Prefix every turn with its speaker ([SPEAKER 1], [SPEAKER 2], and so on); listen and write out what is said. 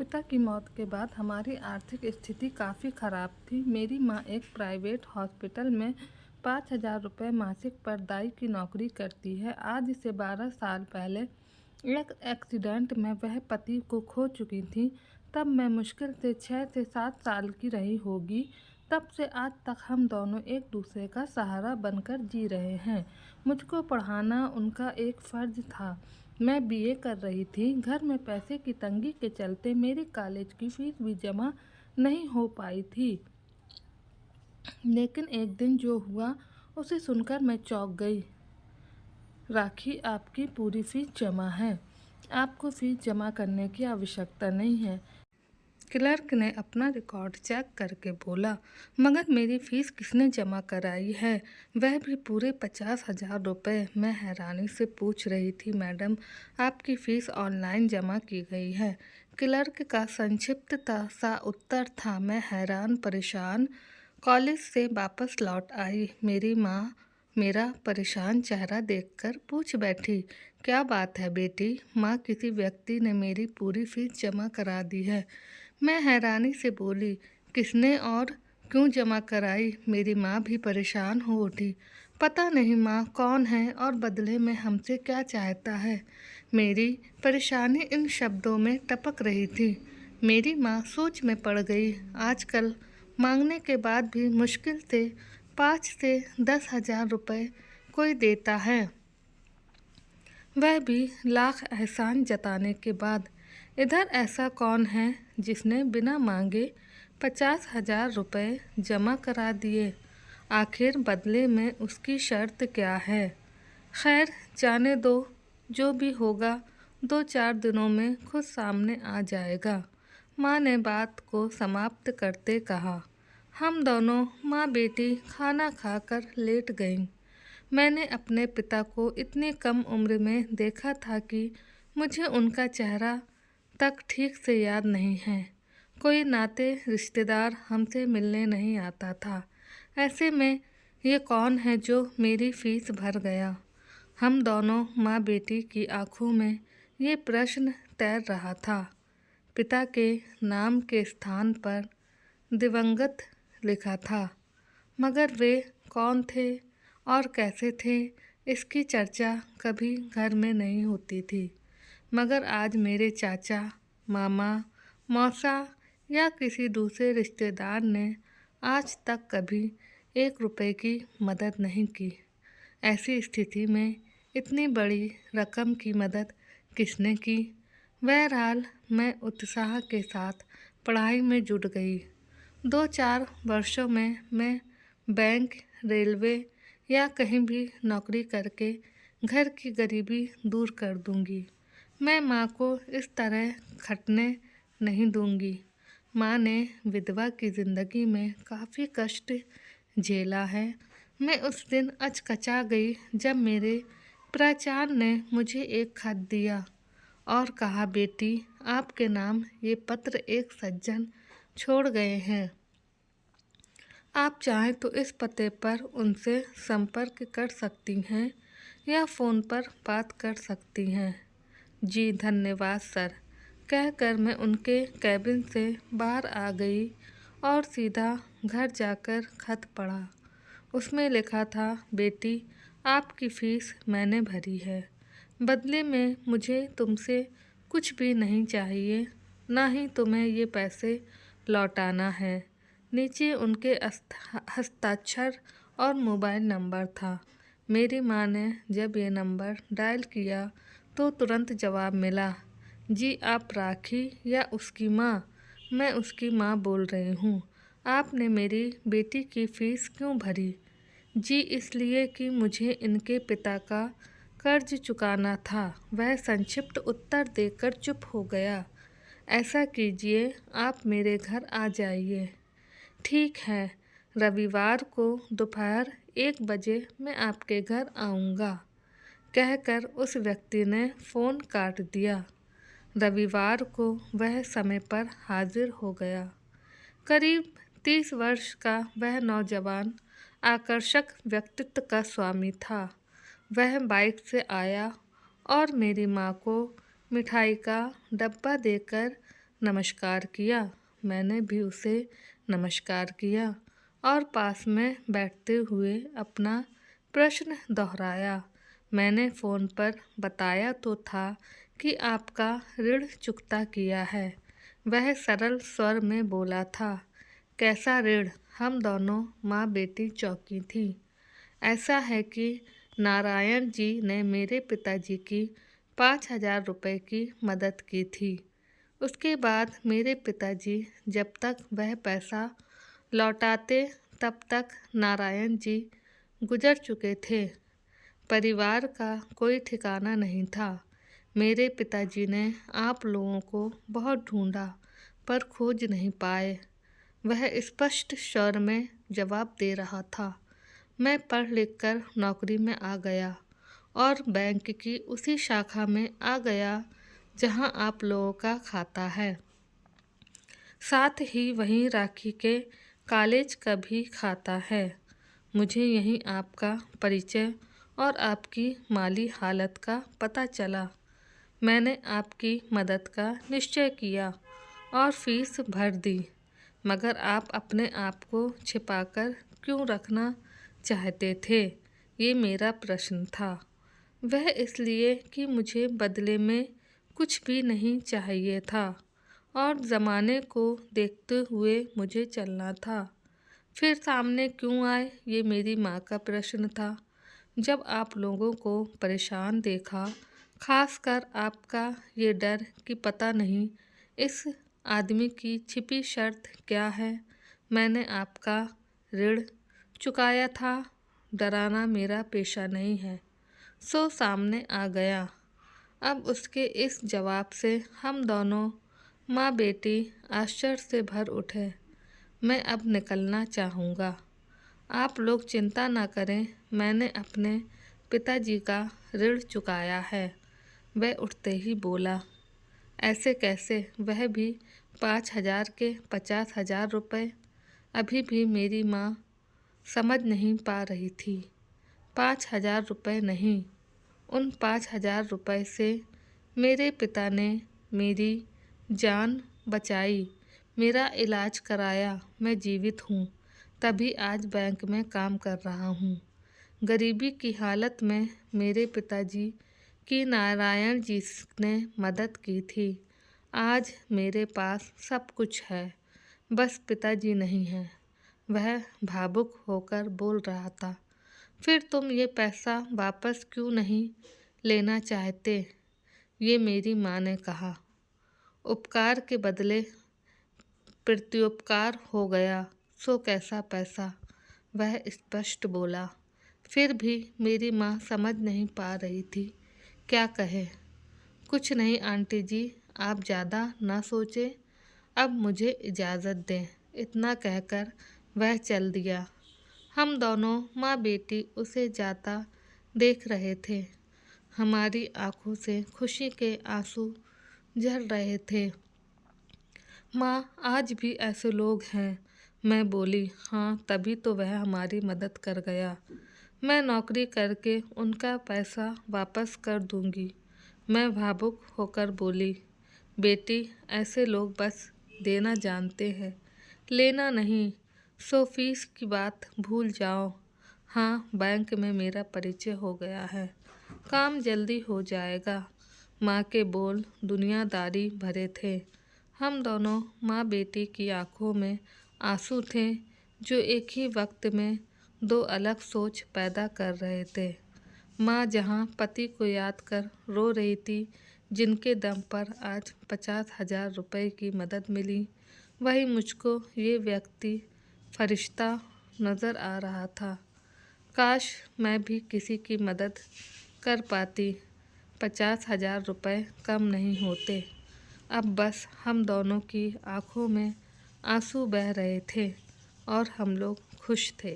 [SPEAKER 1] पिता की मौत के बाद हमारी आर्थिक स्थिति काफ़ी ख़राब थी। मेरी माँ एक प्राइवेट हॉस्पिटल में 5,000 रुपये मासिक पर दाई की नौकरी करती है। आज से 12 साल पहले एक एक्सीडेंट में वह पति को खो चुकी थी। तब मैं मुश्किल से 6 से 7 साल की रही होगी। तब से आज तक हम दोनों एक दूसरे का सहारा बनकर जी रहे हैं। मुझको पढ़ाना उनका एक फ़र्ज था। मैं बीए कर रही थी। घर में पैसे की तंगी के चलते मेरी कॉलेज की फीस भी जमा नहीं हो पाई थी। लेकिन एक दिन जो हुआ उसे सुनकर मैं चौंक गई। राखी, आपकी पूरी फीस जमा है। आपको फीस जमा करने की आवश्यकता नहीं है। क्लर्क ने अपना रिकॉर्ड चेक करके बोला, मगर मेरी फीस किसने जमा कराई है, वह भी पूरे 50,000 रुपये। मैं हैरानी से पूछ रही थी, मैडम, आपकी फ़ीस ऑनलाइन जमा की गई है। क्लर्क का संक्षिप्त सा उत्तर था। मैं हैरान परेशान कॉलेज से वापस लौट आई। मेरी माँ मेरा परेशान चेहरा देखकर पूछ बैठी, क्या बात है बेटी? माँ, किसी व्यक्ति ने मेरी पूरी फीस जमा करा दी है। मैं हैरानी से बोली, किसने और क्यों जमा कराई? मेरी माँ भी परेशान हो उठी। पता नहीं माँ, कौन है और बदले में हमसे क्या चाहता है। मेरी परेशानी इन शब्दों में टपक रही थी। मेरी माँ सोच में पड़ गई। आजकल मांगने के बाद भी मुश्किल से 5 से 10,000 रुपये कोई देता है, वह भी लाख एहसान जताने के बाद। इधर ऐसा कौन है जिसने बिना मांगे 50,000 रुपये जमा करा दिए? आखिर बदले में उसकी शर्त क्या है? खैर, जाने दो, जो भी होगा 2-4 दिनों में खुद सामने आ जाएगा। माँ ने बात को समाप्त करते कहा। हम दोनों माँ बेटी खाना खाकर लेट गईं। मैंने अपने पिता को इतनी कम उम्र में देखा था कि मुझे उनका चेहरा तक ठीक से याद नहीं है। कोई नाते रिश्तेदार हमसे मिलने नहीं आता था। ऐसे में ये कौन है जो मेरी फीस भर गया? हम दोनों माँ बेटी की आंखों में ये प्रश्न तैर रहा था। पिता के नाम के स्थान पर दिवंगत लिखा था, मगर वे कौन थे और कैसे थे, इसकी चर्चा कभी घर में नहीं होती थी। मगर आज मेरे चाचा, मामा, मौसा या किसी दूसरे रिश्तेदार ने आज तक कभी 1 रुपये की मदद नहीं की। ऐसी स्थिति में इतनी बड़ी रकम की मदद किसने की? बहरहाल मैं उत्साह के साथ पढ़ाई में जुट गई। 2-4 वर्षों में मैं बैंक, रेलवे या कहीं भी नौकरी करके घर की गरीबी दूर कर दूंगी। मैं माँ को इस तरह खटने नहीं दूंगी। माँ ने विधवा की ज़िंदगी में काफ़ी कष्ट झेला है। मैं उस दिन अचकचा गई जब मेरे प्राचार्य ने मुझे एक खत दिया और कहा, बेटी, आपके नाम ये पत्र एक सज्जन छोड़ गए हैं। आप चाहें तो इस पते पर उनसे संपर्क कर सकती हैं या फ़ोन पर बात कर सकती हैं। जी धन्यवाद सर, कहकर मैं उनके कैबिन से बाहर आ गई और सीधा घर जाकर खत पढ़ा। उसमें लिखा था, बेटी, आपकी फ़ीस मैंने भरी है। बदले में मुझे तुमसे कुछ भी नहीं चाहिए, ना ही तुम्हें ये पैसे लौटाना है। नीचे उनके हस्ताक्षर और मोबाइल नंबर था। मेरी माँ ने जब ये नंबर डायल किया तो तुरंत जवाब मिला, जी आप राखी या उसकी माँ? मैं उसकी माँ बोल रही हूँ। आपने मेरी बेटी की फ़ीस क्यों भरी? जी इसलिए कि मुझे इनके पिता का कर्ज चुकाना था। वह संक्षिप्त उत्तर देकर चुप हो गया। ऐसा कीजिए, आप मेरे घर आ जाइए। ठीक है, रविवार को दोपहर 1 बजे मैं आपके घर आऊँगा, कहकर उस व्यक्ति ने फ़ोन काट दिया। रविवार को वह समय पर हाजिर हो गया। करीब 30 वर्ष का वह नौजवान आकर्षक व्यक्तित्व का स्वामी था। वह बाइक से आया और मेरी माँ को मिठाई का डब्बा देकर नमस्कार किया। मैंने भी उसे नमस्कार किया और पास में बैठते हुए अपना प्रश्न दोहराया। मैंने फ़ोन पर बताया तो था कि आपका ऋण चुकता किया है। वह सरल स्वर में बोला था। कैसा ऋण? हम दोनों माँ बेटी चौंकी थी। ऐसा है कि नारायण जी ने मेरे पिताजी की 5,000 रुपये की मदद की थी। उसके बाद मेरे पिताजी जब तक वह पैसा लौटाते तब तक नारायण जी गुजर चुके थे। परिवार का कोई ठिकाना नहीं था। मेरे पिताजी ने आप लोगों को बहुत ढूंढा पर खोज नहीं पाए। वह स्पष्ट स्वर में जवाब दे रहा था। मैं पढ़ लिख कर नौकरी में आ गया और बैंक की उसी शाखा में आ गया जहां आप लोगों का खाता है। साथ ही वहीं राखी के कॉलेज का भी खाता है। मुझे यहीं आपका परिचय और आपकी माली हालत का पता चला। मैंने आपकी मदद का निश्चय किया और फीस भर दी। मगर आप अपने आप को छिपाकर क्यों रखना चाहते थे? ये मेरा प्रश्न था। वह इसलिए कि मुझे बदले में कुछ भी नहीं चाहिए था और ज़माने को देखते हुए मुझे चलना था। फिर सामने क्यों आए, ये मेरी माँ का प्रश्न था। जब आप लोगों को परेशान देखा, खासकर आपका ये डर कि पता नहीं इस आदमी की छिपी शर्त क्या है। मैंने आपका ऋण चुकाया था। डराना मेरा पेशा नहीं है। सो सामने आ गया। अब उसके इस जवाब से हम दोनों माँ बेटी आश्चर्य से भर उठे। मैं अब निकलना चाहूँगा। आप लोग चिंता ना करें, मैंने अपने पिताजी का ऋण चुकाया है। वह उठते ही बोला। ऐसे कैसे? वह भी 5,000 के 50,000 रुपये। अभी भी मेरी माँ समझ नहीं पा रही थी। 5,000 रुपये नहीं, उन 5,000 रुपये से मेरे पिता ने मेरी जान बचाई, मेरा इलाज कराया। मैं जीवित हूँ, तभी आज बैंक में काम कर रहा हूँ। गरीबी की हालत में मेरे पिताजी की नारायण जी ने मदद की थी। आज मेरे पास सब कुछ है, बस पिताजी नहीं हैं। वह भावुक होकर बोल रहा था। फिर तुम ये पैसा वापस क्यों नहीं लेना चाहते? ये मेरी माँ ने कहा। उपकार के बदले प्रत्युपकार हो गया, सो कैसा पैसा? वह स्पष्ट बोला। फिर भी मेरी माँ समझ नहीं पा रही थी क्या कहे। कुछ नहीं आंटी जी, आप ज़्यादा ना सोचें, अब मुझे इजाज़त दें। इतना कहकर वह चल दिया। हम दोनों माँ बेटी उसे जाता देख रहे थे। हमारी आंखों से खुशी के आंसू झर रहे थे। माँ, आज भी ऐसे लोग हैं। मैं बोली। हाँ, तभी तो वह हमारी मदद कर गया। मैं नौकरी करके उनका पैसा वापस कर दूंगी। मैं भावुक होकर बोली। बेटी, ऐसे लोग बस देना जानते हैं, लेना नहीं। सो फीस की बात भूल जाओ। हाँ, बैंक में मेरा परिचय हो गया है, काम जल्दी हो जाएगा। माँ के बोल दुनियादारी भरे थे। हम दोनों माँ बेटी की आंखों में आंसू थे जो एक ही वक्त में दो अलग सोच पैदा कर रहे थे। माँ जहाँ पति को याद कर रो रही थी, जिनके दम पर आज 50,000 रुपये की मदद मिली, वही मुझको ये व्यक्ति फरिश्ता नज़र आ रहा था। काश मैं भी किसी की मदद कर पाती। 50,000 रुपये कम नहीं होते। अब बस हम दोनों की आंखों में आंसू बह रहे थे और हम लोग खुश थे।